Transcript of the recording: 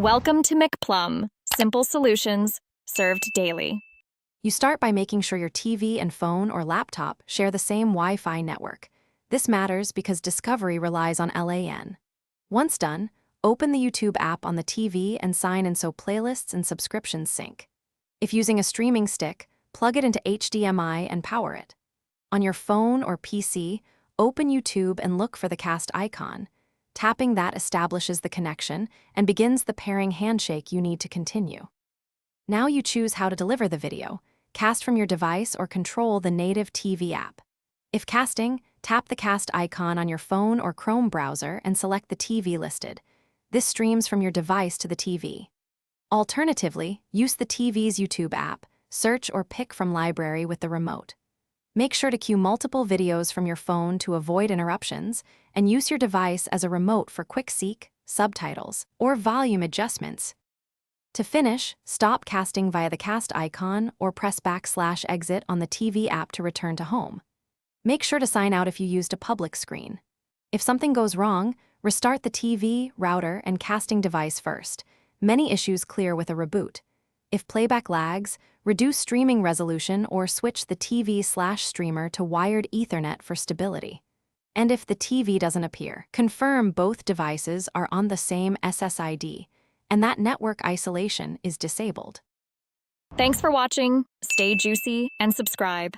Welcome to McPlum, simple solutions served daily. You start by making sure your TV and phone or laptop share the same Wi-Fi network. This matters because discovery relies on LAN. Once done, open the YouTube app on the TV and sign in so playlists and subscriptions sync. If using a streaming stick, plug it into HDMI and power it. On your phone or PC, open YouTube and look for the cast icon. Tapping that establishes the connection and begins the pairing handshake you need to continue. Now you choose how to deliver the video, cast from your device or control the native TV app. If casting, tap the cast icon on your phone or Chrome browser and select the TV listed. This streams from your device to the TV. Alternatively, use the TV's YouTube app, search or pick from library with the remote. Make sure to queue multiple videos from your phone to avoid interruptions, and use your device as a remote for quick seek, subtitles, or volume adjustments. To finish, stop casting via the cast icon or press \exit on the TV app to return to home. Make sure to sign out if you used a public screen. If something goes wrong, restart the TV, router, and casting device first. Many issues clear with a reboot. If playback lags, reduce streaming resolution or switch the TV/streamer to wired Ethernet for stability. And if the TV doesn't appear, confirm both devices are on the same SSID, and that network isolation is disabled. Thanks for watching. Stay juicy and subscribe.